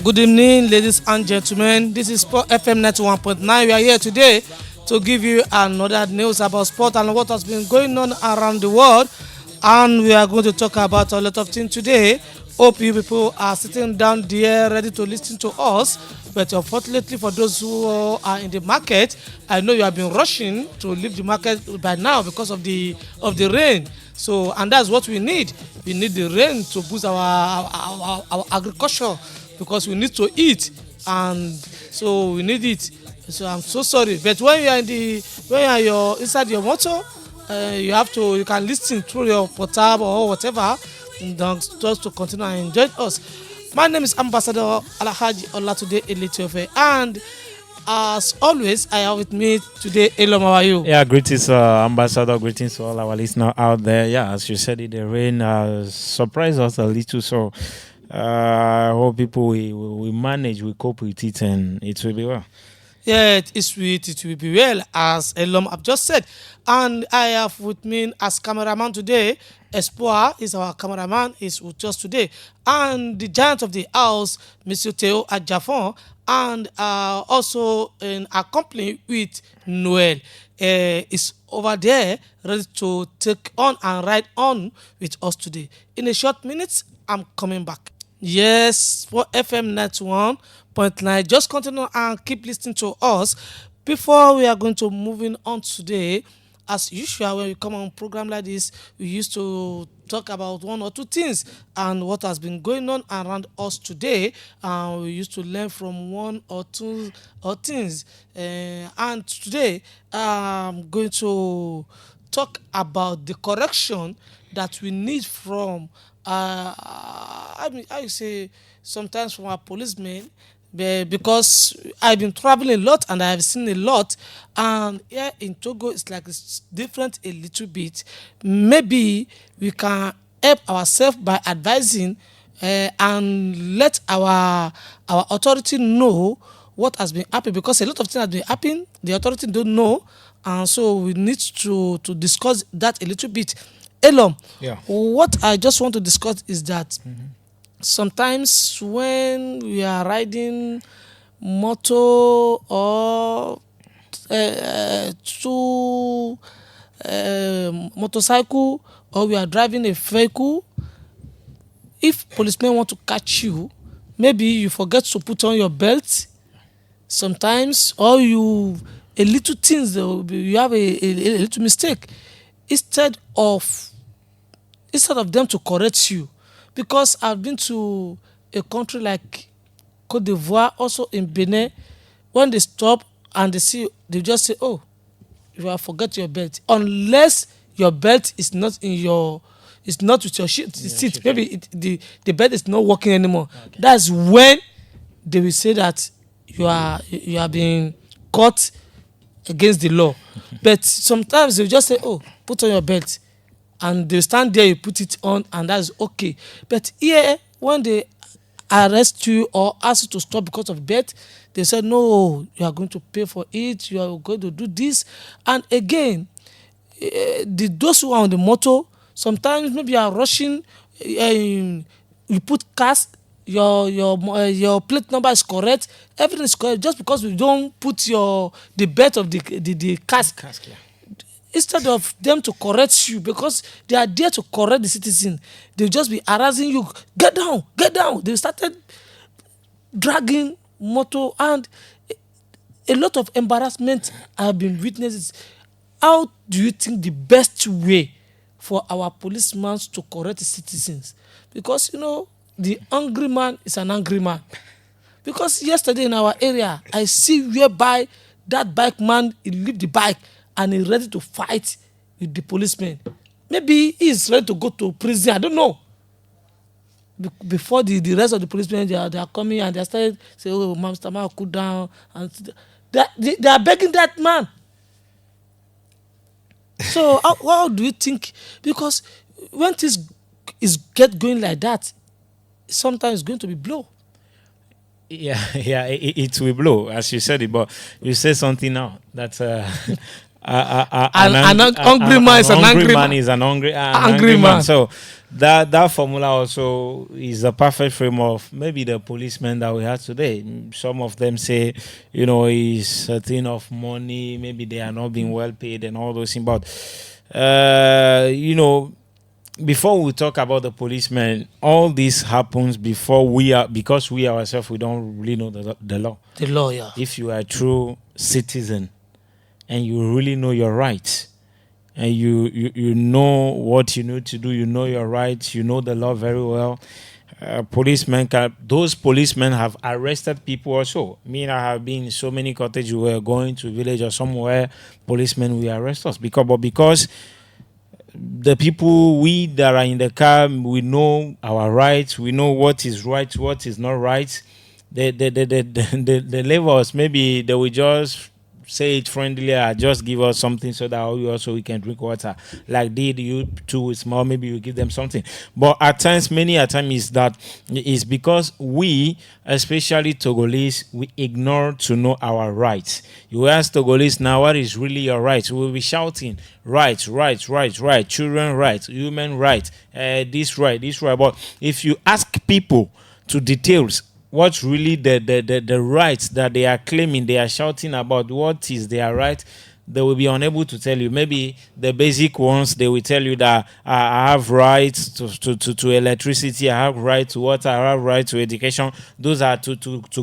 Good evening, ladies and gentlemen. This is Sport FM 91.9. We are here today to give you another news about sport and what has been going on around the world. And we are going to talk about a lot of things today. Hope you people are sitting down there ready to listen to us. But unfortunately, for those who are in the market, I know you have been rushing to leave the market by now because of the rain. So, and that's what we need. We need the rain to boost our agriculture because we need to eat, and so we need it. So I'm so sorry, but when you are inside your motor, you can listen through your portable or whatever, and just to continue and enjoy us. My name is Ambassador Alhaji Olatude Elitofe, and as always, I have with me today Elom. How are you? Yeah, greetings, Ambassador. Greetings to all our listeners out there. Yeah, as you said, the rain surprised us a little. So I hope people we manage, we cope with it, and it will be well. Yeah, it is sweet. It will be well, as Elom have just said. And I have with me as cameraman today, Espoir is our cameraman, is with us today. And the giant of the house, Monsieur Theo Ajafon, and also in accompanied with Noel, is over there ready to take on and ride on with us today. In a short minute, I'm coming back. Yes, for FM 91.9. Just continue and keep listening to us. Before we are going to moving on today, as usual, when we come on program like this, we used to talk about one or two things and what has been going on around us today. And we used to learn from one or two things. And today, I'm going to talk about the correction that we need from I say sometimes from our policemen, because I've been traveling a lot and I've seen a lot, and here in Togo it's different a little bit. Maybe we can help ourselves by advising and let our authority know what has been happening, because a lot of things have been happening, the authority don't know, and so we need to discuss that a little bit. Elom, Yeah. what I just want to discuss is that sometimes when we are riding motor or two motorcycle, or we are driving a vehicle, if policemen want to catch you, maybe you forget to put on your belt sometimes, or a little things, you have a little mistake, instead of them to correct you. Because I've been to a country like Cote d'Ivoire, also in Benin, when they stop and they see, they just say, oh, you have forgot your belt, unless your belt is not with your seat. Maybe the belt is not working anymore. Okay. That's when they will say that you are being caught against the law. But sometimes they just say, oh, put on your belt, and they stand there, you put it on, and that's okay. But here, when they arrest you or ask you to stop because of belt, they say, no, you are going to pay for it, you are going to do this. And again, those who are on the motor, sometimes maybe you are rushing, you put cast, your plate number is correct, everything is correct, just because we don't put the belt of the cask. Yeah. Instead of them to correct you, because they are there to correct the citizen, they'll just be harassing you. Get down. They started dragging motor, and a lot of embarrassment have been witnessed. How do you think the best way for our policemen to correct the citizens? Because the angry man is an angry man. Because yesterday in our area, I see whereby that bike man, he leave the bike and he's ready to fight with the policeman. Maybe he's ready to go to prison, I don't know. Before the rest of the policemen, they are coming and they started saying, oh, Mr. Man, cool down. And they are begging that man. So how do you think? Because when things get going like that, sometimes it's going to be blow. Yeah, it will blow, as you said it. But you say something now that An hungry man is an hungry angry man man. is an Angry angry man. man. So that formula also is a perfect frame of maybe the policemen that we have today. Some of them say, it's a thing of money. Maybe they are not being well paid and all those things. But before we talk about the policemen, all this happens before because we ourselves we don't really know the law. The lawyer. If you are a true citizen and you really know your rights and you know what you need to do, you know your rights, you know the law very well. Those policemen have arrested people also. Me and I have been in so many cottages. We were going to a village or somewhere, policemen will arrest us because the people we that are in the car, we know our rights, we know what is right, what is not right. The labels, maybe they will just say it friendly, just give us something so that we can drink water. Like did you two small, maybe you give them something. But at times, many a time is because we, especially Togolese, we ignore to know our rights. You ask Togolese now what is really your rights. We will be shouting rights, rights, rights, right, children rights, human rights, this right, this right. But if you ask people to details what's really the rights that they are claiming, they are shouting about, what is their right, they will be unable to tell you. Maybe the basic ones, they will tell you that I have rights to electricity, I have right to water, I have right to education. Those are to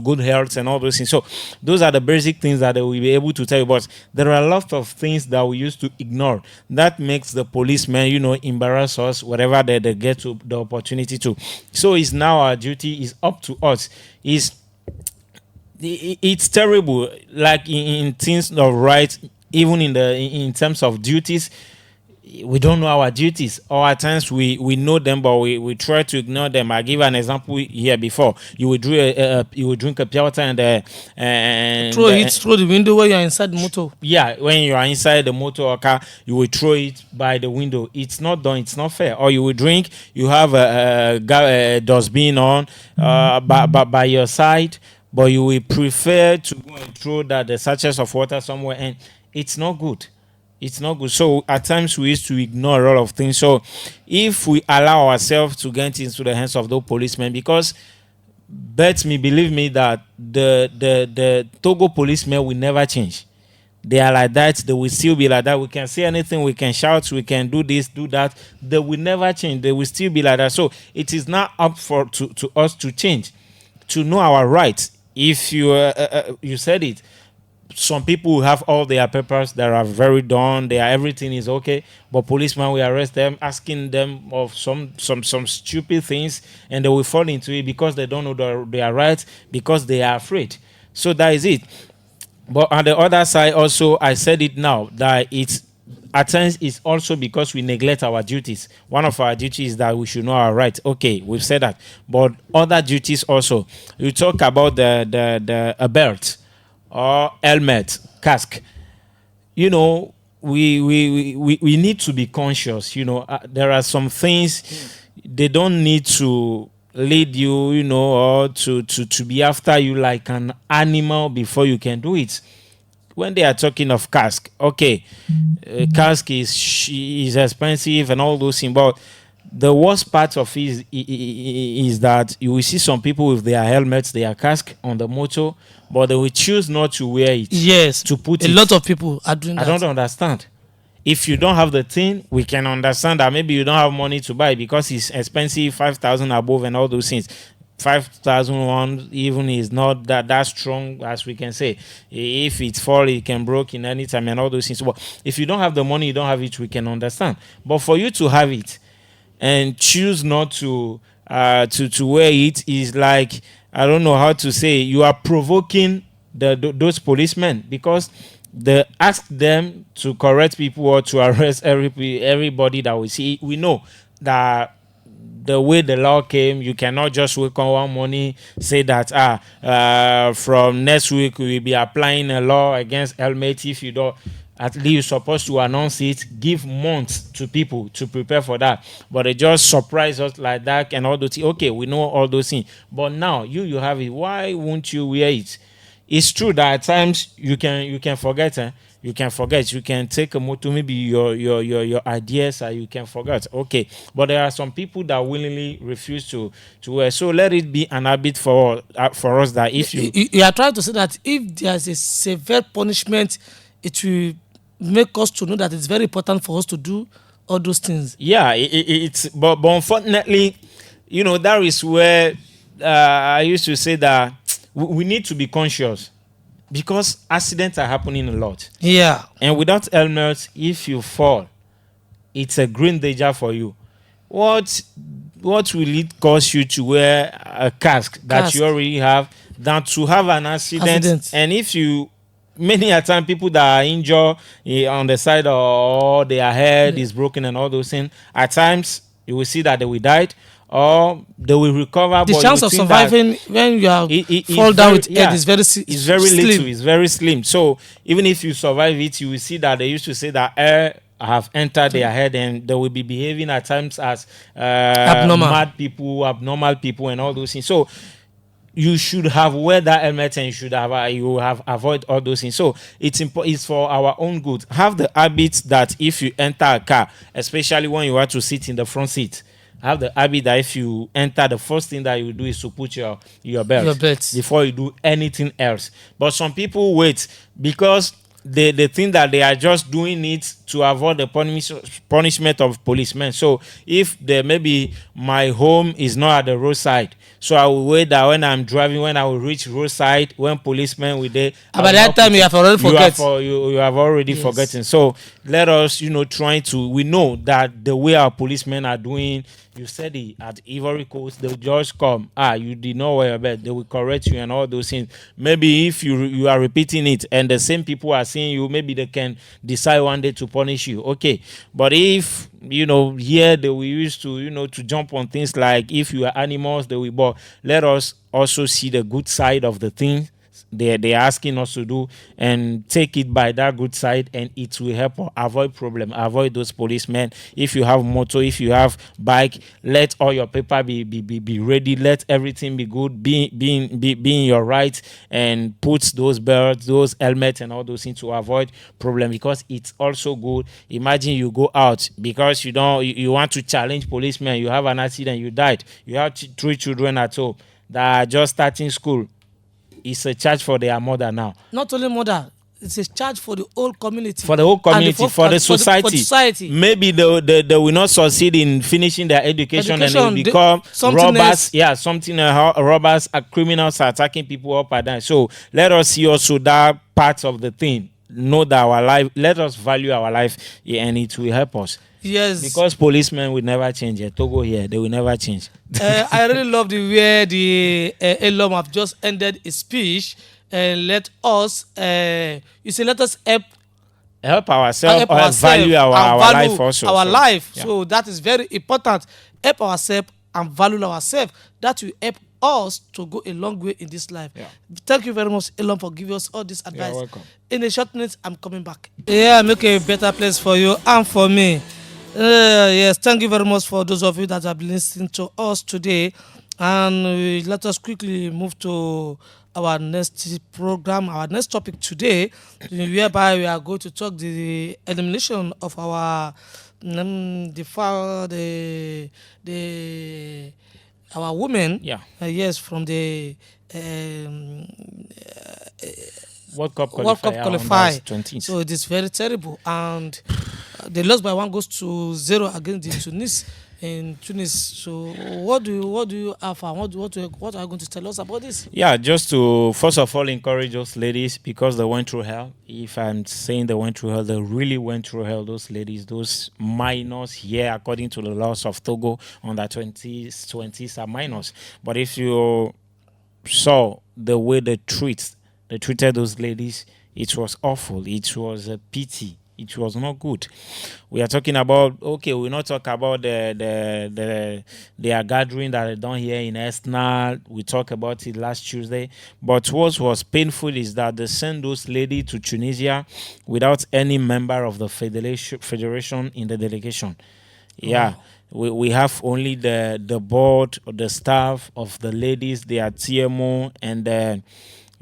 good health and all those things. So those are the basic things that they will be able to tell you. But there are a lot of things that we used to ignore. That makes the policemen, embarrass us wherever they get to the opportunity to. So it's now our duty, is up to us. It's terrible, like in things of rights, even in terms of duties. We don't know our duties, or at times we know them, but we try to ignore them. I give an example here before. You will drink a pure water and Throw it through the window when you're inside the motor. yeah, when you are inside the motor or car, you will throw it by the window. It's not done. It's not fair. Or you will drink, you have a dustbin on by your side, but you will prefer to go and throw the sachets of water somewhere, and it's not good. It's not good. So at times we used to ignore a lot of things. So if we allow ourselves to get into the hands of those policemen, because believe me that the Togo policemen will never change. They are like that. They will still be like that. We can say anything. We can shout. We can do this, do that. They will never change. They will still be like that. So it is not up to us to change, to know our rights. If you said it, some people will have all their papers that are very done. Everything is okay, but policemen will arrest them, asking them of some stupid things, and they will fall into it because they don't know their rights, because they are afraid. So that is it. But on the other side, also, I said it now that it's at times it's also because we neglect our duties. One of our duties is that we should know our rights. Okay, we've said that, but other duties also. You talk about the a belt or helmet, cask. We need to be conscious. There are some things they don't need to lead you, or to be after you like an animal before you can do it. When they are talking of cask, okay, cask is expensive and all those things, but the worst part of it is that you will see some people with their helmets, their cask on the motor, but they will choose not to wear it. Yes, to put a it. lot of people are doing that. I don't understand. If you don't have the thing, we can understand that maybe you don't have money to buy because it's expensive, 5,000 above and all those things. 5,001 even is not that strong as we can say. If it's fall, it can break in any time and all those things. But if you don't have the money, you don't have it, we can understand. But for you to have it and choose not to wear it is like, I don't know how to say, you are provoking those policemen, because they ask them to correct people or to arrest everybody that we see. We know that the way the law came, you cannot just wake on one morning say that from next week we will be applying a law against helmet. If you don't, at least you're supposed to announce it, give months to people to prepare for that. But they just surprise us like that and all those things. Okay, we know all those things, but now you have it. Why won't you wear it? It's true that at times you can forget. You can forget. You can take a motor, maybe your ideas, you can forget. Okay, but there are some people that willingly refuse to wear. So let it be an habit for us that if you You are trying to say that if there's a severe punishment, it will make us to know that it's very important for us to do all those things. yeah, it's but unfortunately, that is where I used to say that we need to be conscious because accidents are happening a lot. Yeah. And without helmets, if you fall, it's a green danger for you. What will it cost you to wear a cask that you already have than to have an accident? And if you many a time people that are injured on the side or their head is broken and all those things, at times you will see that they will die or they will recover. The chance of surviving when you are fall down with head is very it's very slim. little. It's very slim. So even if you survive it, you will see that they used to say that air have entered their head and they will be behaving at times as mad people, abnormal people, and all those things. So you should have wear that helmet and you have avoid all those things. So it's for our own good. Have the habit that if you enter a car, especially when you want to sit in the front seat, have the habit that if you enter, the first thing that you do is to put your belt before you do anything else. But some people wait because they think that they are just doing it to avoid the punishment of policemen. So if maybe my home is not at the roadside, so I will wait that when I'm driving, when I will reach roadside, when policemen will there. By that time, you have already forgotten. You have already forgotten. So let us, we know that the way our policemen are doing. You said it at Ivory Coast, they'll just come. You did not wear your belt. They will correct you and all those things. Maybe if you are repeating it and the same people are seeing you, maybe they can decide one day to punish you. Okay. But if, here they will use to, to jump on things like if you are animals, they will. But let us also see the good side of the thing they're asking us to do and take it by that good side, and it will help avoid avoid those policemen. If you have motor, if you have bike, let all your paper be ready, let everything be good, be in your right, and put those belts, those helmets and all those things to avoid problem, because it's also good. Imagine you go out because you want to challenge policemen, you have an accident, you died, you have 3 children at home that are just starting school. It's a charge for their mother now. Not only mother, it's a charge for the whole community. For the whole community, for the society. For the society. Maybe they will not succeed in finishing their education and they will become robbers. Yeah, robbers, criminals are attacking people up and down. So let us see also that part of the thing. Know that our life, let us value our life, and it will help us. Yes. Because policemen will never change. Togo here, they will never change. I really love the way the Elom have just ended his speech. Let us, let us help ourselves, value our life also. Our life. Yeah. So that is very important. Help ourselves and value ourselves. That will help us to go a long way in this life. Yeah. Thank you very much, Elon, for giving us all this advice. You're welcome. In a short minute, I'm coming back. Yeah, make a better place for you and for me. Yes, thank you very much for those of you that have been listening to us today. And let us quickly move to our next program, our next topic today, whereby we are going to talk the elimination of our our women. Yeah. Yes, from the World Cup qualifier. So it is very terrible, and they lost by 1-0 against the Tunis in Tunis. So what do you have, and what are you going to tell us about this? Yeah, just to first of all encourage those ladies, because they went through hell. If I'm saying they went through hell, they really went through hell. Those ladies, those minors here, according to the laws of Togo, under 20s are minors. But if you saw the way they treated those ladies, it was awful. It was a pity. It was not good. We are talking about, we'll not talk about their gathering that they done here in Esna. We talked about it last Tuesday. But what was painful is that they sent those ladies to Tunisia without any member of the federation in the delegation. Yeah. We have only the board or the staff of the ladies, their TMO, and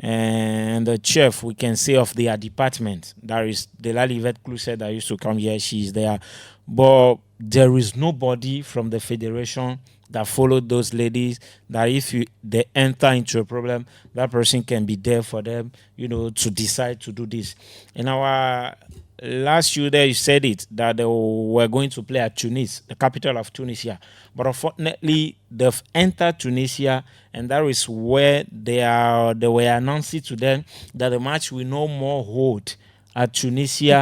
And the chef, we can say, of their department, there is the Lalivet Cluset that used to come here, she is there. But there is nobody from the federation that followed those ladies, that if they enter into a problem, that person can be there for them, to decide to do this. In our last year there, you said it, that they were going to play at Tunis, the capital of Tunisia. But unfortunately, they've entered Tunisia, and that is where they were announcing to them that the match will no more hold at Tunisia,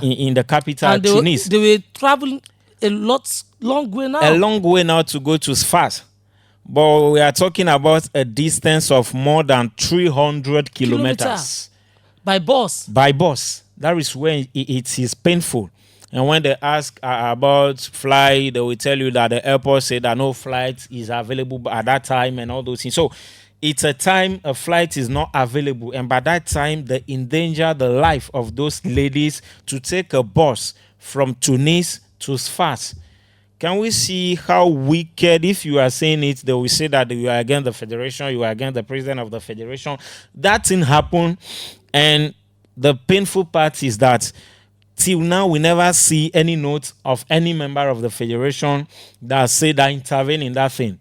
in the capital, and Tunis. They were traveling a long way now. A long way now to go to Suivez. But we are talking about a distance of more than 300 kilometers. By bus. By bus. That is when it is painful. And when they ask about flight, they will tell you that the airport said that no flight is available at that time and all those things. So it's a time a flight is not available. And by that time, they endanger the life of those ladies to take a bus from Tunis to Suivez. Can we see how wicked, if you are saying it, they will say that you are against the federation, you are against the president of the federation. That thing happened, and the painful part is that till now we never see any note of any member of the federation that say that intervene in that thing.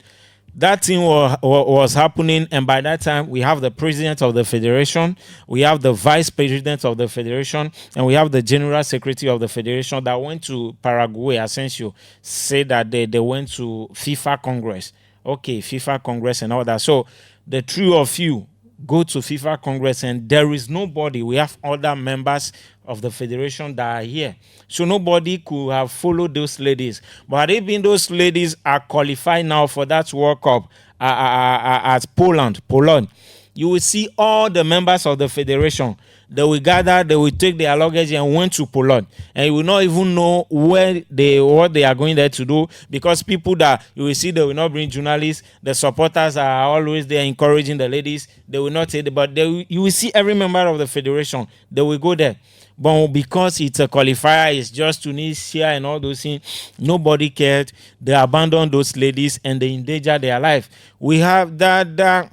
That thing was happening, and by that time we have the president of the federation, we have the vice president of the federation, and we have the general secretary of the federation that went to Paraguay. Asensio said that they went to FIFA Congress. Okay, FIFA Congress and all that. So the three of you go to FIFA Congress, and there is nobody. We have other members of the federation that are here. So nobody could have followed those ladies. But had it been those ladies are qualified now for that World Cup at Poland, you will see all the members of the federation. They will gather, they will take their luggage and went to Poland. And you will not even know what they are going there to do, because people that you will see, they will not bring journalists. The supporters are always there encouraging the ladies. They will not say, but you will see every member of the federation. They will go there. But because it's a qualifier, it's just Tunisia and all those things, nobody cared. They abandoned those ladies and they endangered their life. We have the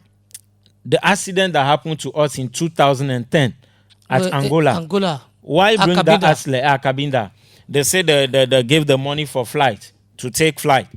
accident that happened to us in 2010 at Angola. Why bring that accident at Cabinda? They said they gave the money for flight, to take flight.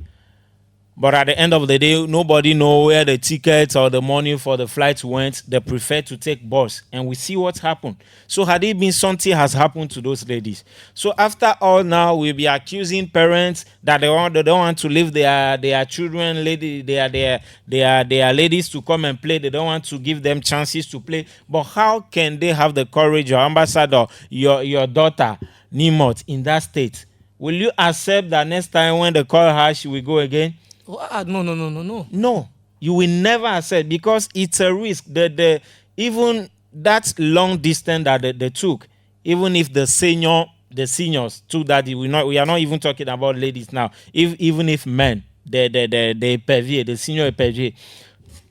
But at the end of the day, nobody know where the tickets or the money for the flight went. They prefer to take bus. And we see what happened. So had it been something has happened to those ladies. So after all, now we'll be accusing parents that they don't want to leave their children, their ladies to come and play. They don't want to give them chances to play. But how can they have the courage, your ambassador, your daughter, Nimot, in that state? Will you accept that next time when they call her, she will go again? No. No, you will never accept, because it's a risk. Even that long distance that they took, even if the seniors took that, we are not even talking about ladies now. Even if men, the senior Epervier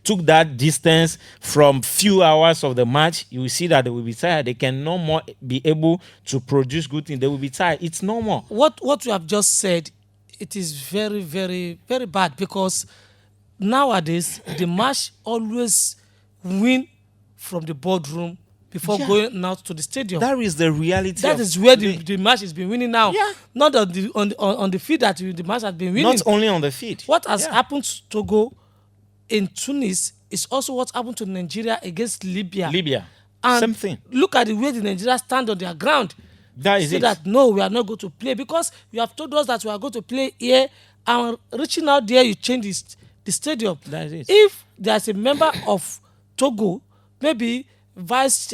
took that distance from few hours of the match, you will see that they will be tired. They can no more be able to produce good things. They will be tired. It's normal. What you have just said, it is very, very, very bad, because nowadays the match always win from the boardroom before going out to the stadium. That is the reality. That is where the match has been winning now. Yeah. Not on the field that the match has been winning. Not only on the field. What has happened to Togo in Tunis is also what happened to Nigeria against Libya. And same thing. Look at the way the Nigeria stand on their ground. That is say it. that no, we are not going to play, because you have told us that we are going to play here, and reaching out there, you change the stadium. That is it. If there's a member of Togo, maybe vice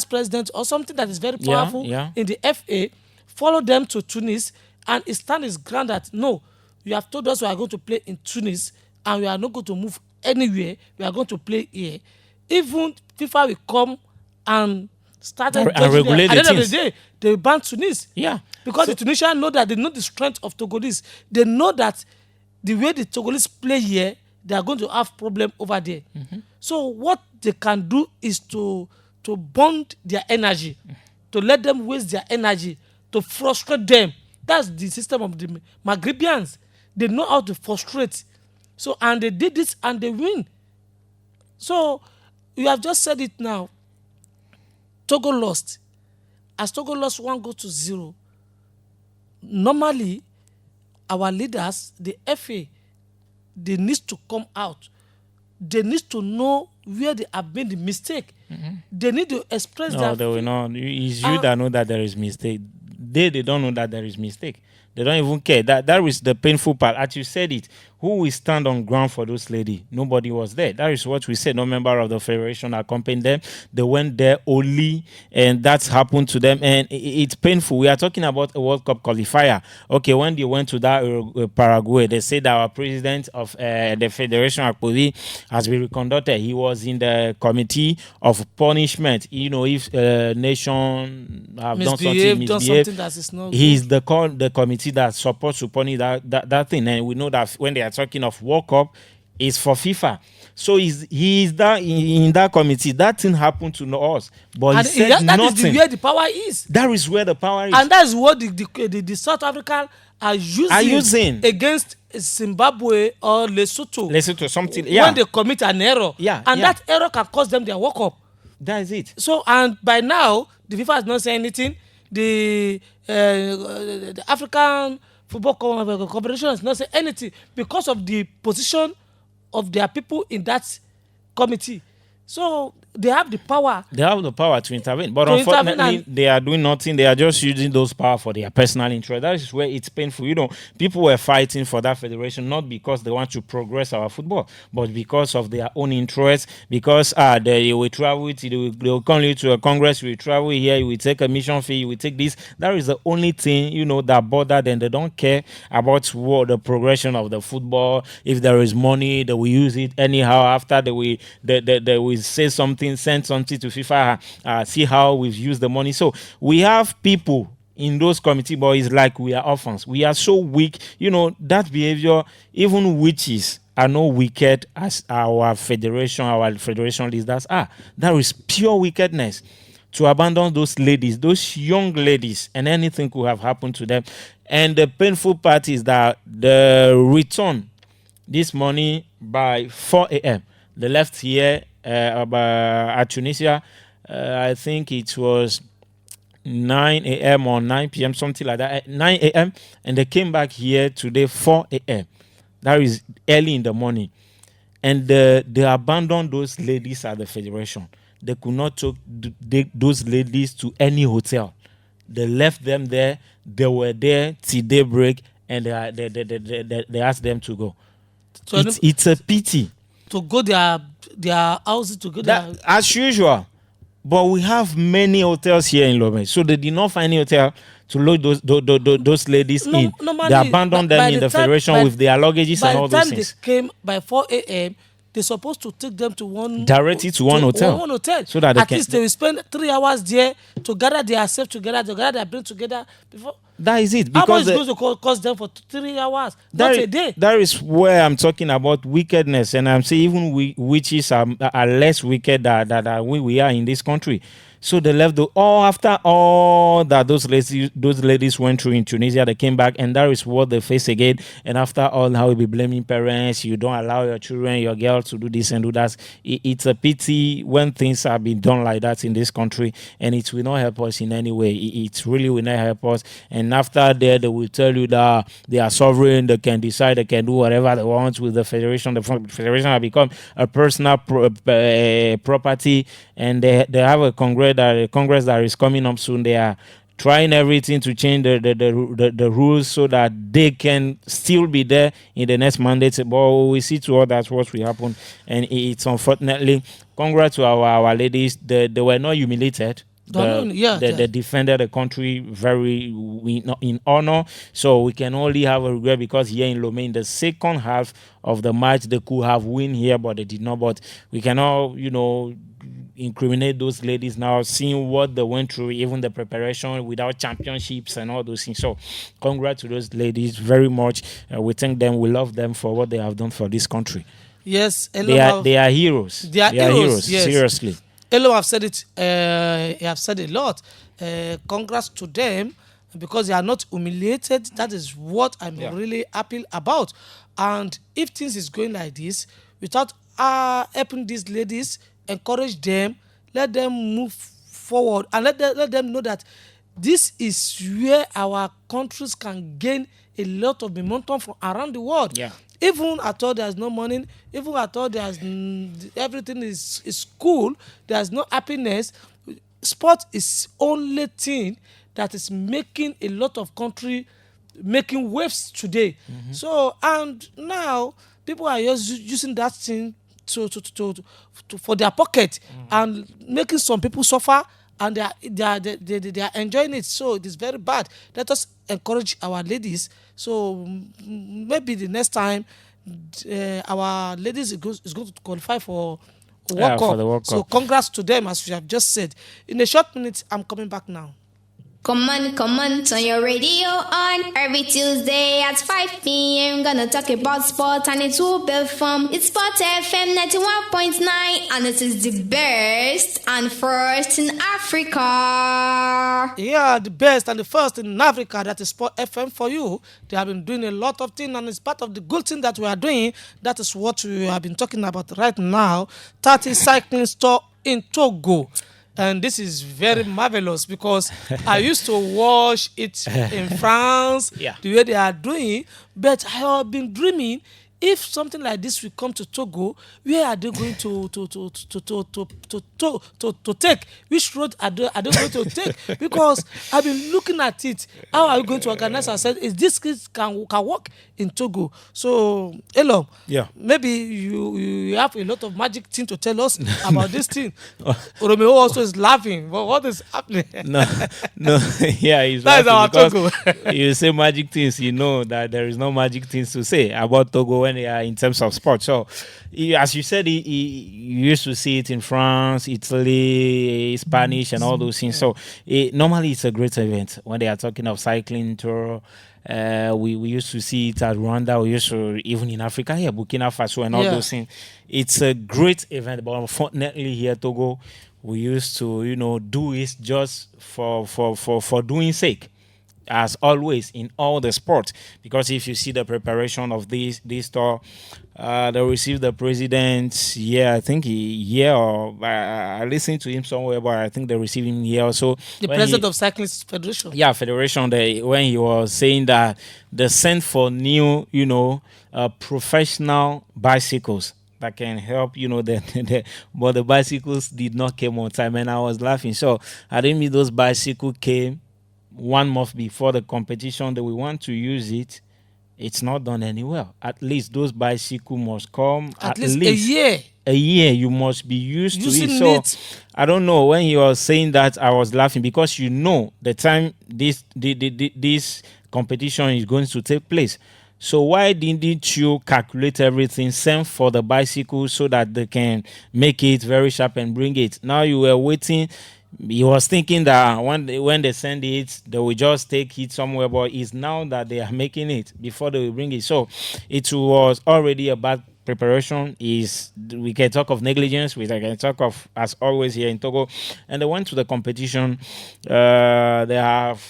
president or something that is very powerful in the FA, follow them to Tunis and stand his ground that no, you have told us we are going to play in Tunis and we are not going to move anywhere. We are going to play here. Even FIFA will come and started and regulate at the end of things. the day, they ban Tunis. Yeah. Because the Tunisians know that they know the strength of Togolese. They know that the way the Togolese play here, they are going to have problem over there. Mm-hmm. So what they can do is to bond their energy, to let them waste their energy, to frustrate them. That's the system of the Maghrebians. They know how to frustrate. So, and they did this and they win. So You have just said it now. Togo lost. As Togo lost 1-0, normally our leaders, the FA, they need to come out. They need to know where they have made the mistake. They need to express No, their they will not. It's you that know that there is mistake. They don't know that there is mistake. They don't even care. That is the painful part. As you said it, who will stand on ground for those lady? Nobody was there. That is what we said. No member of the federation accompanied them. They went there only, and that's happened to them. And it's painful. We are talking about a World Cup qualifier. Okay, when they went to that Paraguay, they said our president of the federation Akpoli has been reconducted. He was in the committee of punishment. You know, if nation have done something misbehaved, that is not he's the committee that's supposed to punish that thing. And we know that when they are talking of World Cup, it's for FIFA. So he is that in that committee. That thing happened to us, but and he said that nothing. is where the power is. That is where the power is. And that's what the South African are using against Zimbabwe or Lesotho, something. When they commit an error. Yeah, and that error can cost them their World Cup. That is it. So, and by now, the FIFA has not said anything. The African Football Corporation has not said anything because of the position of their people in that committee. So they have the power. They have the power to intervene, but unfortunately, they are doing nothing. They are just using those power for their personal interest. That is where it's painful. You know, people were fighting for that federation not because they want to progress our football, but because of their own interests. Because they will travel, they will come to a congress, we will travel here, you will take a mission fee, you will take this. That is the only thing, you know, that bother them. They don't care about what the progression of the football. If there is money, they will use it anyhow. After they will say something, send something to FIFA, see how we've used the money. So we have people in those committee, but it's like we are orphans. We are so weak. You know, that behavior, even witches are not wicked as our federation leaders are. That is pure wickedness to abandon those ladies, those young ladies, and anything could have happened to them. And the painful part is that the return this morning by 4 a.m. They left here at Tunisia. I think it was 9 a.m. or 9 p.m., something like that. At 9 a.m. and they came back here today 4 a.m. That is early in the morning. And they abandoned those ladies at the federation. They could not take those ladies to any hotel. They left them there. They were there till daybreak, and they asked them to go. So it's a pity. To go their houses, to go their... As usual. But we have many hotels here in Lomé. So they did not find any hotel to load those ladies in. They abandoned them in the federation with their luggages and all those things. By the time they came by 4 a.m., they're supposed to take them to one... Directly to one hotel. One hotel. So that at least they will spend 3 hours there to gather their self together, to gather their brain together before... That is it. Because how much is going to cost them for 3 hours? Not a day. That is where I'm talking about wickedness. And I'm saying even witches are less wicked than we are in this country. So they left after all that those ladies went through in Tunisia, they came back, and that is what they face again. And after all, now we be blaming parents. You don't allow your children, your girls to do this and do that. It's a pity when things have been done like that in this country, and it will not help us in any way. It really will not help us. And after that, they will tell you that they are sovereign, they can decide, they can do whatever they want with the federation. The federation has become a personal property, and they have a congress that is coming up soon. They are trying everything to change the rules so that they can still be there in the next mandate. But we see to all that's what will happen, and it's unfortunately. Congrats to our ladies. They were not humiliated. They defended the country very in honor. So we can only have a regret because here in Lomé, in the second half of the match, they could have win here, but they did not. But we cannot, incriminate those ladies now, seeing what they went through, even the preparation without championships and all those things. So congrats to those ladies very much. We thank them. We love them for what they have done for this country. Yes, they are heroes. They are heroes. Yes. Seriously. Elo have said it. He have said a lot. Congrats to them because they are not humiliated. That is what I'm really happy about. And if things is going like this, without helping these ladies, encourage them, let them move forward, and let them know that this is where our countries can gain a lot of momentum from around the world. Yeah. Even at all there's no money, even at all everything is cool, there's no happiness. Sport is only thing that is making a lot of country making waves today. So, and now people are just using that thing to for their pocket, and making some people suffer, and they are enjoying it. So it is very bad. Let us encourage our ladies. So maybe the next time our ladies is going to qualify for World for Cup. the World So Cup. congrats to them, as we have just said. In a short minute, I'm coming back now. Come on, turn your radio on. Every Tuesday at 5 p.m. Gonna talk about sport and it will be fun. It's Sport FM 91.9 and it is the best and first in Africa. Yeah, the best and the first in Africa, that is Sport FM for you. They have been doing a lot of things, and it's part of the good thing that we are doing. That is what we have been talking about right now. 30 cycling store in Togo. And this is very marvelous, because I used to watch it in France, Yeah. the way they are doing, but I have been dreaming, if something like this will come to Togo, where are they going to take? Which road are they going to take? Because I've been looking at it. How are we going to organize ourselves? Is this can work in Togo? So, Elom, Yeah. maybe you have a lot of magic thing to tell us about this thing. Romeo also is laughing. But what is happening? No, no, yeah, he's That is our laughing Togo. because you say magic things, you know that there is no magic things to say about Togo when they are in terms of sport. So, as you said, you used to see it in France, Italy, Spanish, and all those things. So, normally it's a great event when they are talking of cycling tour. We used to see it at Rwanda. We used to, even in Africa, here, Burkina Faso, and all Yeah. those things. It's a great event, but unfortunately here, Togo, we used to, do it just for doing sake, as always in all the sports. Because if you see the preparation of this tour, they received the president. Yeah, I think I listened to him somewhere, but I think they received him here also. The When president he- of Cyclist Federation. yeah, federation. When he was saying that they sent for new, professional bicycles that can help, but the bicycles did not come on time, and I was laughing. So I didn't mean those bicycles came 1 month before the competition that we want to use it. It's not done anywhere. At least those bicycles must come At least a year. a year. You must be used to Using it. So it. I don't know, when he was saying that, I was laughing, because the time this competition is going to take place. So why didn't you calculate everything, send for the bicycle so that they can make it very sharp and bring it? Now you were waiting. He was thinking that when they send it, they will just take it somewhere, but it's now that they are making it before they will bring it. So it was already a bad preparation. We can talk of negligence, we can talk of, as always here in Togo. And they went to the competition. They have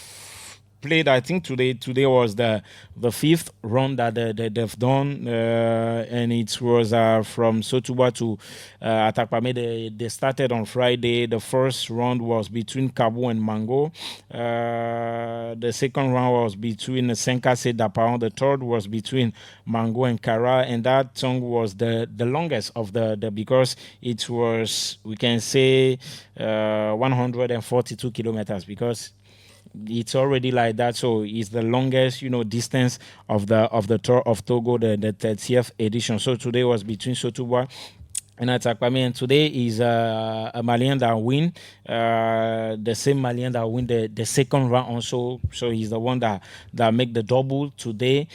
played, I think today was the fifth run that they've done, and it was from Sotuba to Atakpame. They started on Friday. The first round was between Kabu and Mango. The second round was between Senkase Dapaon. The third was between Mango and Kara, and that song was the longest of the because it was, we can say, 142 kilometers, because it's already like that. So it's the longest, distance of the Tour of Togo, the 30th edition. So today was between Sotuba and Atakpame, and today is a Malian that win, the same Malian that win the second round also. So he's the one that make the double today.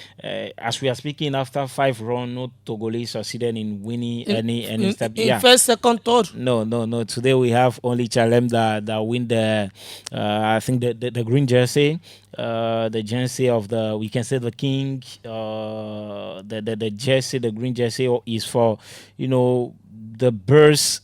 As we are speaking, after 5 rounds, no Togolese succeeded in winning any step. In first, second, third. No. Today we have only Chalem that win the I think the green jersey, the jersey of we can say the king. The jersey, the green jersey is for the birds.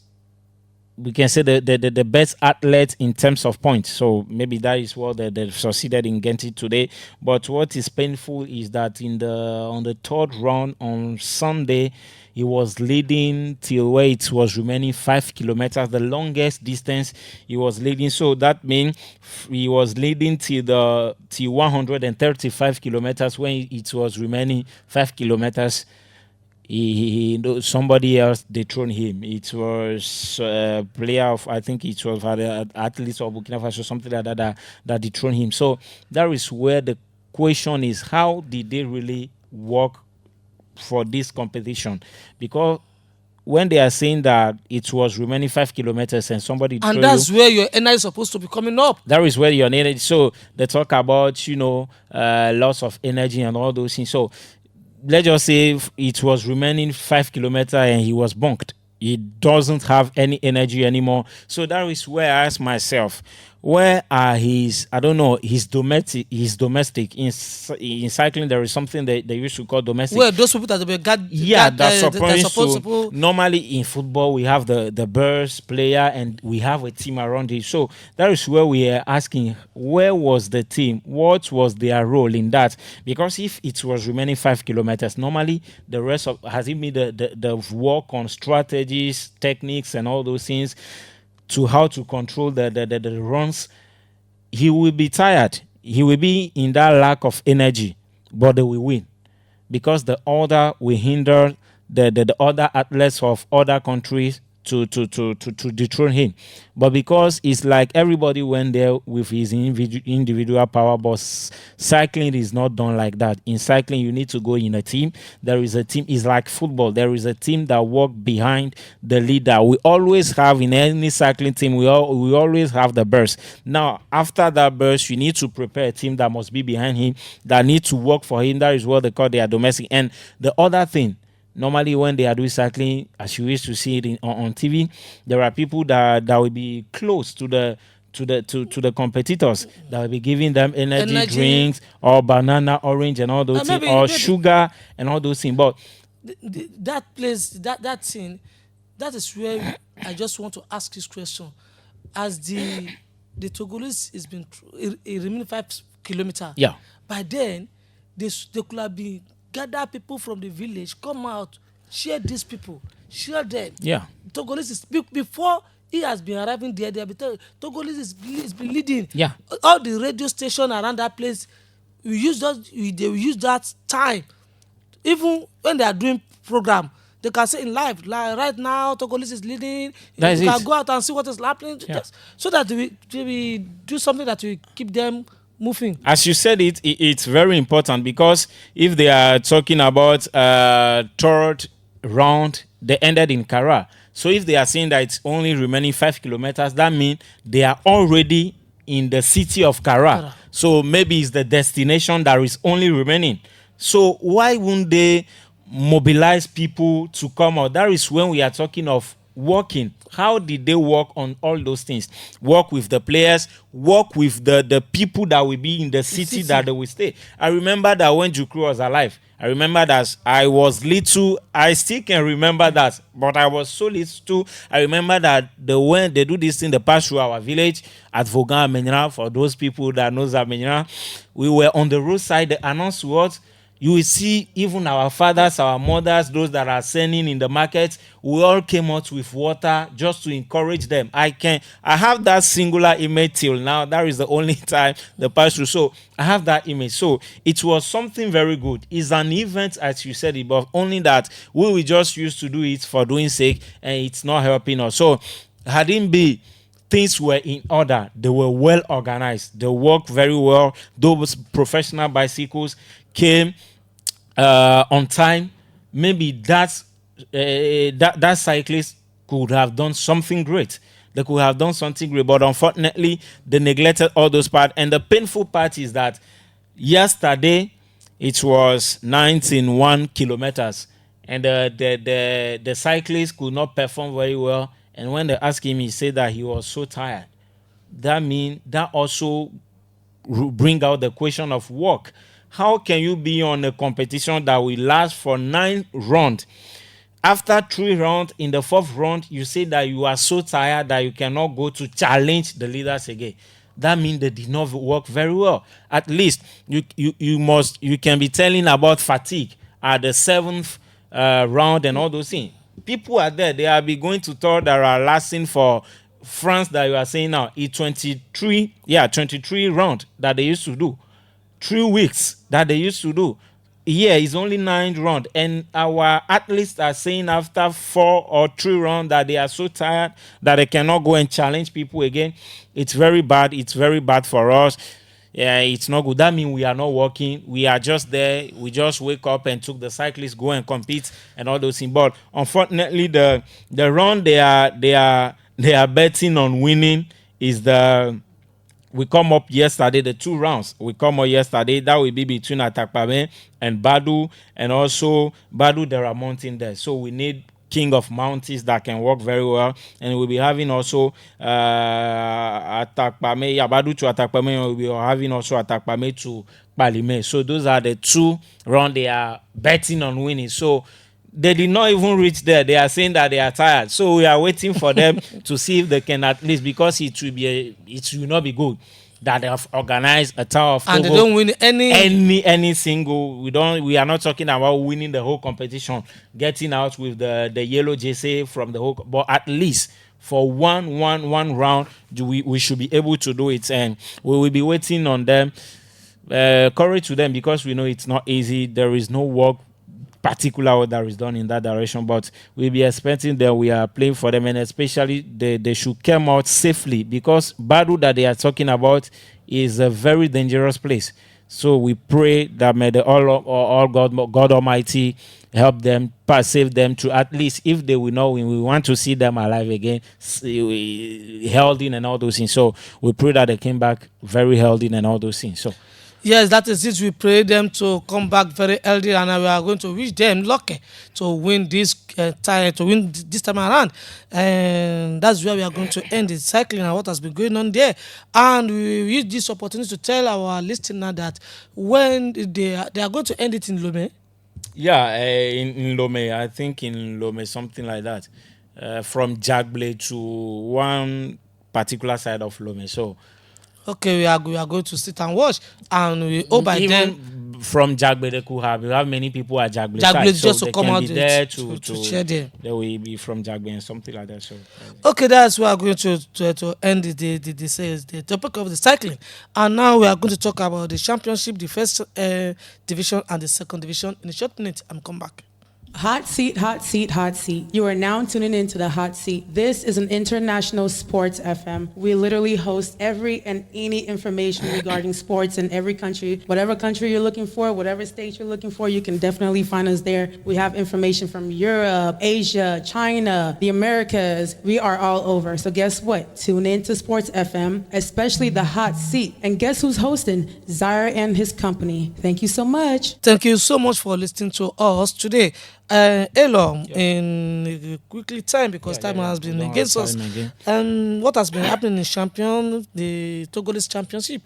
We can say the best athlete in terms of points. So maybe that is what they succeeded in getting today. But what is painful is that on the third round on Sunday, he was leading till where it was remaining 5 kilometers, the longest distance he was leading. So that means he was leading till 135 kilometers when it was remaining 5 kilometers. Somebody else dethroned him. It was a player of, I think it was athletes of Burkina Faso, something like that dethroned him. So that is where the question is: how did they really work for this competition? Because when they are saying that it was remaining 5 kilometers and somebody, and that's where your energy is supposed to be coming up. That is where your energy. So they talk about loss of energy and all those things. So let's just say it was remaining 5 kilometers and he was bunked. He doesn't have any energy anymore. So that is where I ask myself, where are his domestic in cycling? There is something that they used to call domestic. Well, those people that that's supposed to. Normally in football, we have the burst player and we have a team around it. So that is where we are asking, where was the team? What was their role in that? Because if it was remaining 5 kilometers, normally the rest of has it been the work on strategies, techniques, and all those things to how to control the runs. He will be tired. He will be in that lack of energy, but they will win because the order will hinder the other athletes of other countries to dethrone him. But because it's like everybody went there with his individual power, but cycling is not done like that. In cycling, you need to go in a team. There is a team. It's like football. There is a team that work behind the leader. We always have in any cycling team, we always have the burst. Now, after that burst, you need to prepare a team that must be behind him, that need to work for him. That is what they call their domestic. And the other thing, normally when they are doing cycling, as you used to see it on TV, there are people that will be close to the competitors, that will be giving them energy drinks or banana, orange, and all those things, or sugar and all those things. But that place, that thing, that is where I just want to ask this question: as the Togolese has been remaining 5 kilometers, yeah, by then they could have been gather people from the village, come out, share these people, share them. Yeah. Togolese is before he has been arriving there. Togolese is been leading. Yeah. All the radio station around that place, they will use that time. Even when they are doing program, they can say in live, like right now, Togolese is leading. You can go out and see what is happening, so that they will do something that will keep them moving. As you said, it's very important, because if they are talking about third round, they ended in Kara. So if they are saying that it's only remaining 5 kilometers, that means they are already in the city of Kara. So maybe it's the destination that is only remaining. So why wouldn't they mobilize people to come out? That is when we are talking of working. How did they work on all those things? Work with the players, work with the people that will be in the city that they will stay. I remember that when Jukru was alive, I remember that I was little. I still can remember that, but I was so little too. I remember that when they do this thing, they pass through our village at Vogan Amenyra. For those people that knows Amenyra, we were on the roadside. They announced to us, you will see even our fathers, our mothers, those that are selling in the market, we all came out with water just to encourage them. I have that singular image till now. That is the only time the pass through. So I have that image. So it was something very good. It's an event, as you said it, but only that we just used to do it for doing sake, and it's not helping us. So had it been things were in order, they were well organized, they worked very well, those professional bicycles came on time, maybe that cyclist could have done something great. They could have done something great, but unfortunately, they neglected all those parts. And the painful part is that yesterday it was 91 kilometers, and the cyclist could not perform very well. And when they asked him, he said that he was so tired. That means that also bring out the question of work. How can you be on a competition that will last for 9 rounds? After 3 rounds, in the 4th round, you say that you are so tired that you cannot go to challenge the leaders again. That means they did not work very well. At least you can be telling about fatigue at the 7th round and all those things. People are there. They have been going to tour that are lasting for France that you are saying now. It's 23 round that they used to do. 3 weeks that they used to do. Here is only 9 rounds, and our athletes are saying after 4 or 3 rounds that they are so tired that they cannot go and challenge people again. It's very bad. It's very bad for us. Yeah, it's not good. That means we are not working. We are just there. We just wake up and took the cyclists go and compete and all those things. But unfortunately, the round they are betting on winning is the. We come up yesterday, the 2 rounds. We come up yesterday. That will be between Atakpame and Badu. And also, Badu, there are mountains there. So we need king of mountains that can work very well. And we'll be having also Atakpame, Badu to Atakpame. We'll be having also Atakpame to Palime. So those are the 2 rounds they are betting on winning. So they did not even reach there. They are saying that they are tired. So we are waiting for them to see if they can at least, because it will not be good that they have organized a tour of Togo. And they don't win any single. We are not talking about winning the whole competition, getting out with the yellow jersey from the whole, but at least for one round, we should be able to do it, and we will be waiting on them. Courage to them, because we know it's not easy. There is no work particular that is done in that direction, but we'll be expecting that we are playing for them, and especially they should come out safely, because Badu that they are talking about is a very dangerous place. So we pray that may the all God Almighty help them, save them, to at least, if they will know, we want to see them alive again, healthy and all those things. So we pray that they came back very healthy and all those things. So yes, that is it. We pray them to come back very healthy, and we are going to wish them lucky to win this time around. And that's where we are going to end the cycling and what has been going on there. And we use this opportunity to tell our listener that when they are going to end it in Lome. Yeah, in Lome, I think in Lome, something like that, from Jagbele to one particular side of Lome. So. Okay, we are going to sit and watch, and we hope by then from Jagbele they could have. We have many people at Jagbele. Jagbele side, just so to come out there to share them. They will be from Jagbele and something like that. So okay, that's why we are going to end the topic of the cycling, and now we are going to talk about the championship, the first division and the second division in a short minute, and come back. Hot seat, hot seat, hot seat. You are now tuning into the hot seat. This is an international sports FM. We literally host every and any information regarding sports in every country. Whatever country you're looking for, whatever state you're looking for, you can definitely find us there. We have information from Europe, Asia, China, the Americas. We are all over. So guess what? Tune in to Sports FM, especially the hot seat. And guess who's hosting? Zaire and his company. Thank you so much. Thank you so much for listening to us today. In quickly time, because time has been against us. And what has been happening in the Togolese championship?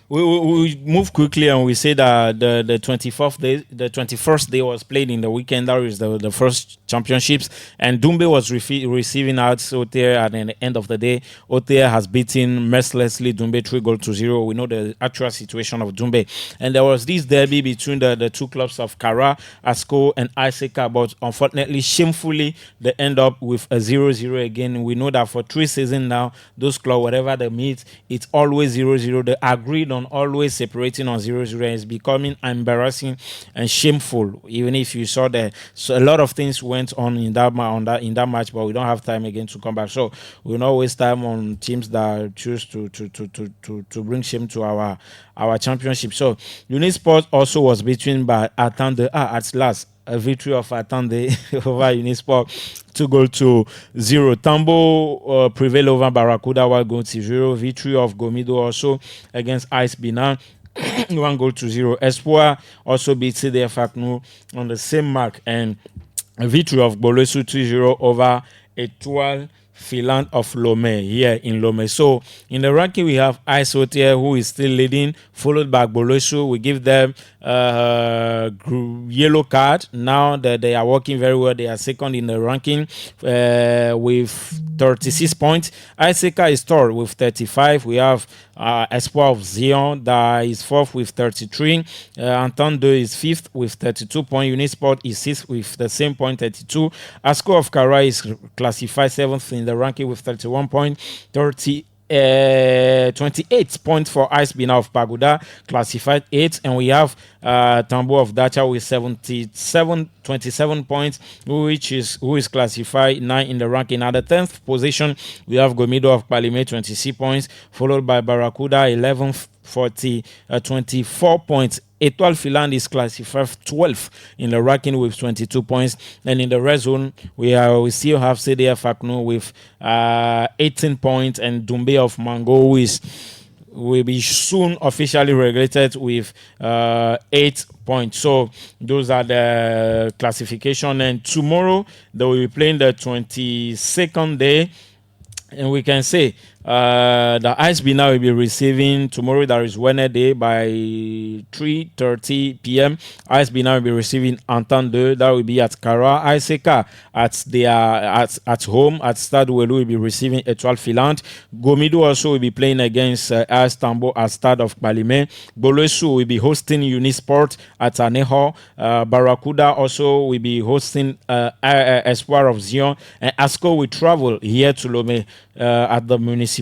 We move quickly and we say that the 21st day was played in the weekend. That is the first championships, and Dumbe was receiving out Otier at the end of the day. Otier has beaten mercilessly Dumbe 3-0. We know the actual situation of Dumbe, and there was this derby between the two clubs of Kara, Asco, and Iseka, but unfortunately, shamefully, they end up with a 0-0 again. We know that for 3 seasons now, those clubs, whatever they meet, it's always 0-0. They agreed on always separating on 0-0, and it's becoming embarrassing and shameful. Even if you saw that, so a lot of things went on in that match, but we don't have time again to come back. So we'll not waste time on teams that choose to bring shame to our championship. So Unisport also was beaten by Atande at last. A victory of Atande over Unisport, 2-0. Tambo prevailed over Barracuda 1-0. Victory of Gomido also against Ice Bina, 1-0. Espoir also beat CDF Aknu on the same mark, and a victory of Bolesu 2-0 over Etoile Finland of Lomé here in Lomé. So in the ranking, we have Ice Hotel, who is still leading, followed by Bolosu. We give them yellow card. Now that they are working very well, they are second in the ranking with 36 points. Iseka is third with 35. We have Espoir of Zion that is fourth with 33. Anton 2 is fifth with 32 points. Unisport is sixth with the same point, 32. Asco of Kara is classified seventh in the ranking with 31 points. 28 points for Ice Bina of Pagoda, classified 8th, and we have Tambo of Dacha with 27 points, who is classified 9 in the ranking. At the 10th position, we have Gomido of Palime, 26 points, followed by Barracuda, 11th, 24 points. Etoile Finland is classified 12th in the ranking with 22 points. And in the red zone, we still have CDF Akno with 18 points, and Dumbe of Mango will be soon officially regulated with 8 points. So those are the classification. And tomorrow they will be playing the 22nd day. And we can say the ISB now will be receiving tomorrow. That is Wednesday by 3:30 p.m. ISB now will be receiving Entente. That will be at Kara. ISK at home at Stade Welu will be receiving Etoile Filante. Gomido also will be playing against AS Tambo at Stade of Palime. Bolosu will be hosting Unisport at Aneho. Barracuda also will be hosting Espoir of Zion. And Asco will travel here to Lomé at the Municipal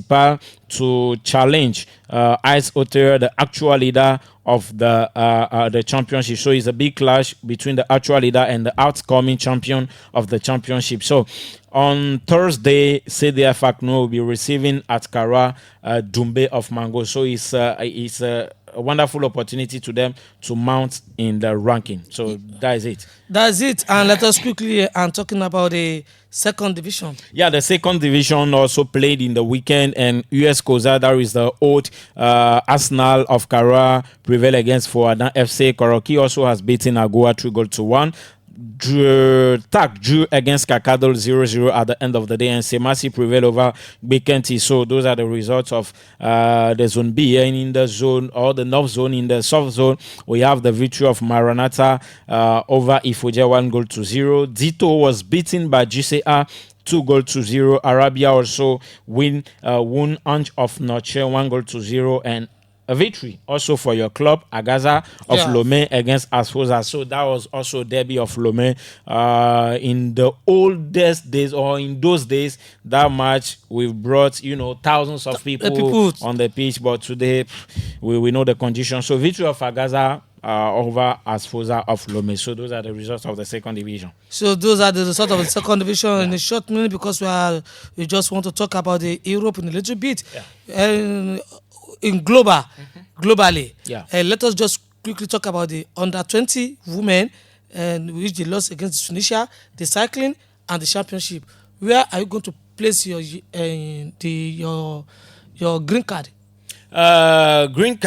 to challenge Ice Hotel, the actual leader of the championship. So it's a big clash between the actual leader and the outcoming champion of the championship. So on Thursday, CDF Akno will be receiving at Kara Dumbe of Mango. So it's a wonderful opportunity to them to mount in the ranking. So that is it. That's it. And let us quickly talking about the second division. Yeah, the second division also played in the weekend, and US Koza, that is the old Arsenal of Kara, prevailed against Foadan FC. Koroki also has beaten Agoa 3-1. Drew against Kakadol 0-0 at the end of the day, and Semasi prevailed over Bekenti. So those are the results of the zone B. And in the zone, or the north zone, in the south zone, we have the victory of Maranatha over Ifoja 1-0. Dito was beaten by GCA 2-0. Arabia also won Ange of Noche 1-0, and a victory also for your club, Agaza of Lomé against Asfosa. So that was also derby of Lomé. In the oldest days, or in those days, that match we've brought thousands of people on the pitch. But today we know the conditions. So victory of Agaza over Asfosa of Lomé. So those are the results of the second division. So those are the results of the second division in a short minute, because we just want to talk about the Europe in a little bit. Globally. Let us just quickly talk about the under-20 women, which they lost against Tunisia, the cycling, and the championship. Where are you going to place your green card? Green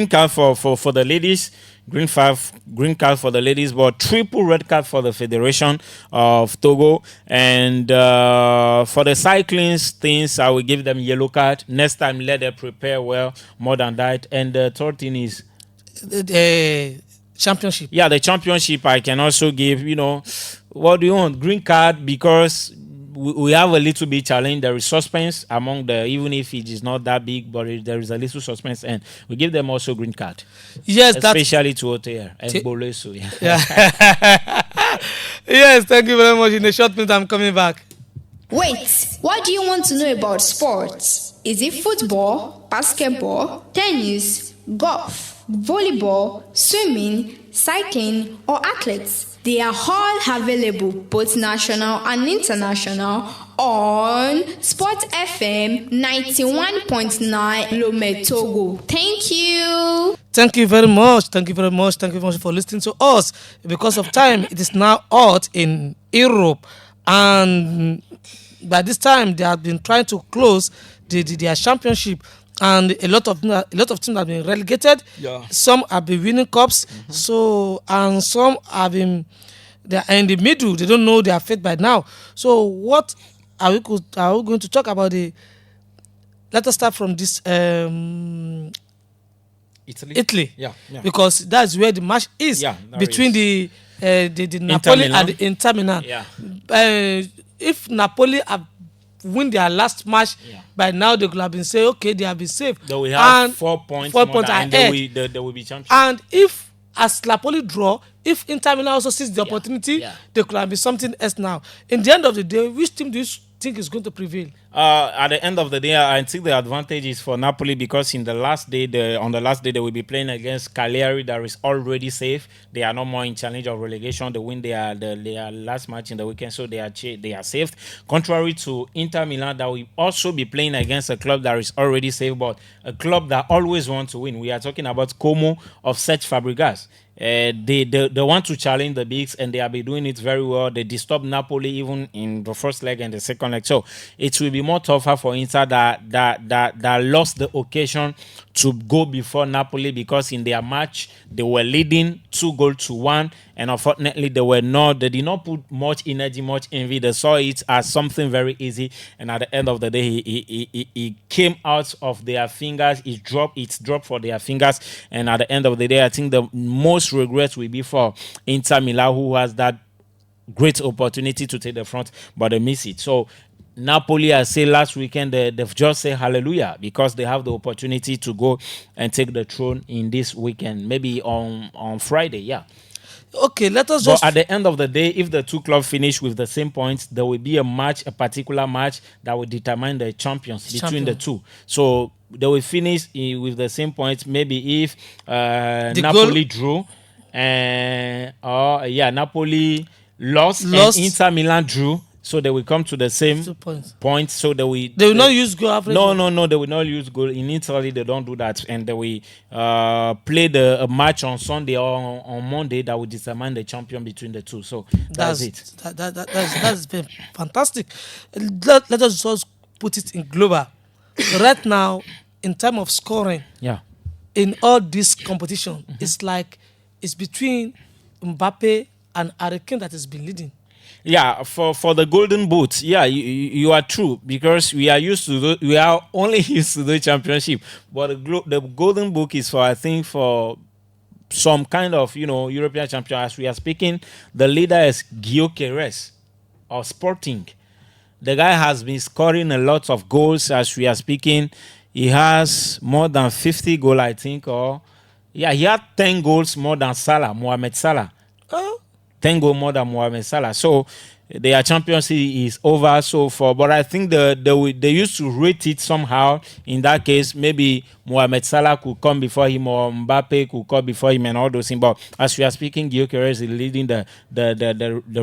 card for the ladies. Green card for the ladies, but triple red card for the Federation of Togo. And for the cycling things, I will give them yellow card. Next time, let them prepare well, more than that. And the third thing is the championship. Yeah, the championship, I can also give, what do you want? Green card, because we have a little bit challenge. There is suspense among even if it is not that big, but there is a little suspense, and we give them also green card. Yes, especially to OTR and Boleso. Yeah. Yes, thank you very much. In a short minute, I'm coming back. Wait, what do you want to know about sports? Is it football, basketball, tennis, golf, volleyball, swimming, cycling, or athletes? They are all available, both national and international, on Sport FM 91.9 Lomé, Togo. Thank you. Thank you very much. Thank you very much for listening to us. Because of time, it is now hot in Europe, and by this time they have been trying to close their championship. And a lot of teams have been relegated. Some have been winning cups. So, and some have been, they are in the middle. They don't know their fate by now. So what are we going to talk about the? Let us start from this Italy. Yeah. Because that's where the match is between the Napoli Milan. and the Inter Milan. Yeah. If Napoli have win their last match, Yeah. by now they could have been saying, okay, they have been saved. They will have And 4 points. 4 more points than- and ahead. they will be champions. And if as Napoli draw, if Inter Milan also sees the opportunity, they could have been something else now. In the end of the day, which team do you think is going to prevail? At the end of the day, I think the advantage is for Napoli because on the last day they will be playing against Cagliari that is already safe. They are no more in challenge of relegation. They win their last match in the weekend, so they are safe. Contrary to Inter Milan that will also be playing against a club that is already safe, but a club that always wants to win. We are talking about Como of Cesc Fabregas. They want to challenge the bigs, and they have been doing it very well. They disturbed Napoli even in the first leg and the second leg, so it will be more tougher for Inter that lost the occasion to go before Napoli because in their match they were leading 2-1, and unfortunately they did not put much energy, much envy. They saw it as something very easy, and at the end of the day he came out of their fingers. It dropped for their fingers, and at the end of the day I think the most regret will be for Inter Milan, who has that great opportunity to take the front, but they miss it. So Napoli, I say last weekend, they've just say hallelujah because they have the opportunity to go and take the throne in this weekend, maybe on Friday. Yeah. Okay, let us But just. at the end of the day, if the two clubs finish with the same points, there will be a particular match that will determine the champions between the two. So they will finish with the same points. Maybe if Napoli drew, Napoli lost and Inter Milan drew. So they will come to the same points. So they will not use goal average. No, they will not use goal. In Italy, they don't do that, and they will play a match on Sunday or on Monday that will determine the champion between the two. So that's it. That's been fantastic. Let us just put it in global. Right now, in terms of scoring, in all this competition, it's between Mbappe and Harry Kane that has been leading. Yeah, for the golden boot, you are true because we are only used to the championship, but the golden boot is for some kind of European champion. As we are speaking, the leader is Gyökeres of Sporting. The guy has been scoring a lot of goals as we are speaking. He has more than 50 goals, I think, he had 10 goals more than Mohamed Salah. 10 goals more than Mohamed Salah. So their championship is over. But I think they used to rate it somehow. In that case, maybe Mohamed Salah could come before him or Mbappe could come before him and all those things. But as we are speaking, Gyökeres is leading the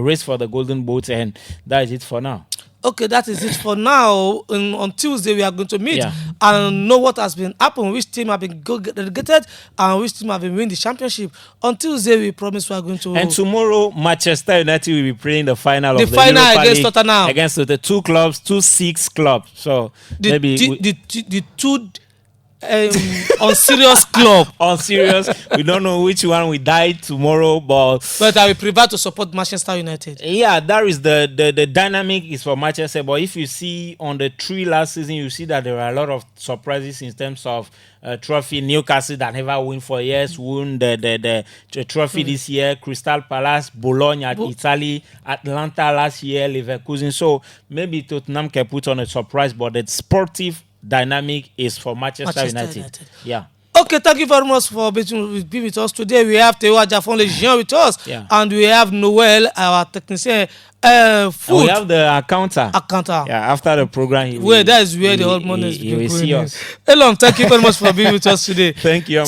race for the golden boot, and that is it for now. Okay, that is it for now. On Tuesday, we are going to meet and know what has been happened, which team have been relegated, and which team have been winning the championship. On Tuesday, we promise we are going to. And tomorrow, Manchester United will be playing the final of the final Europa against League Tottenham against the two clubs, 2-6 clubs. So maybe the two. On serious club. On serious, we don't know which one will die tomorrow, but I will prefer to support Manchester United. Yeah, that is the dynamic is for Manchester. But if you see on the 3 last season, you see that there are a lot of surprises in terms of trophy. Newcastle that never win for years won the trophy this year. Crystal Palace, Bologna at Italy, Atlanta last year, Leverkusen. So maybe Tottenham can put on a surprise, but the sportive dynamic is for Manchester United. Yeah. Okay, thank you very much for being with us today. We have Theo Ajafon Legion with us, and we have Noel, our technician. We have the accountant. Yeah, after the program, that is where the old money is. He will see us. Elon, thank you very much for being with us today. Thank you.